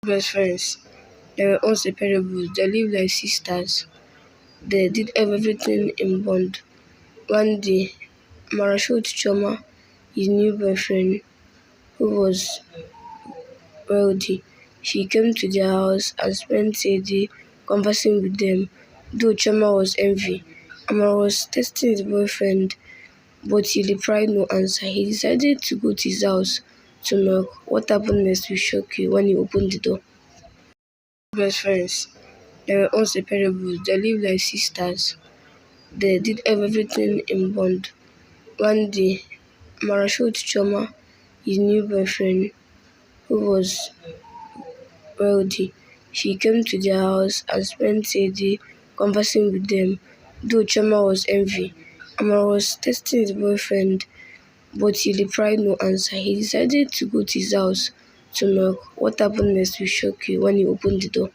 Best friends. They were inseparables. They lived like sisters. They did everything in bond. One day, Amara showed Choma his new boyfriend, who was wealthy. She came to their house and spent a day conversing with them, though Choma was envy. Amara was testing his boyfriend, but he replied no answer. He decided to go to his house to knock. What happened next will shock you when he opened the door. Best friends. They were inseparables. They lived like sisters. They did everything in bond. One day, Amara showed Choma his new boyfriend, who was wealthy. She came to their house and spent a day conversing with them, though Choma was envy. Amara was testing his boyfriend, but he replied no answer. He decided to go to his house to knock. What happened next will shock you when he opened the door.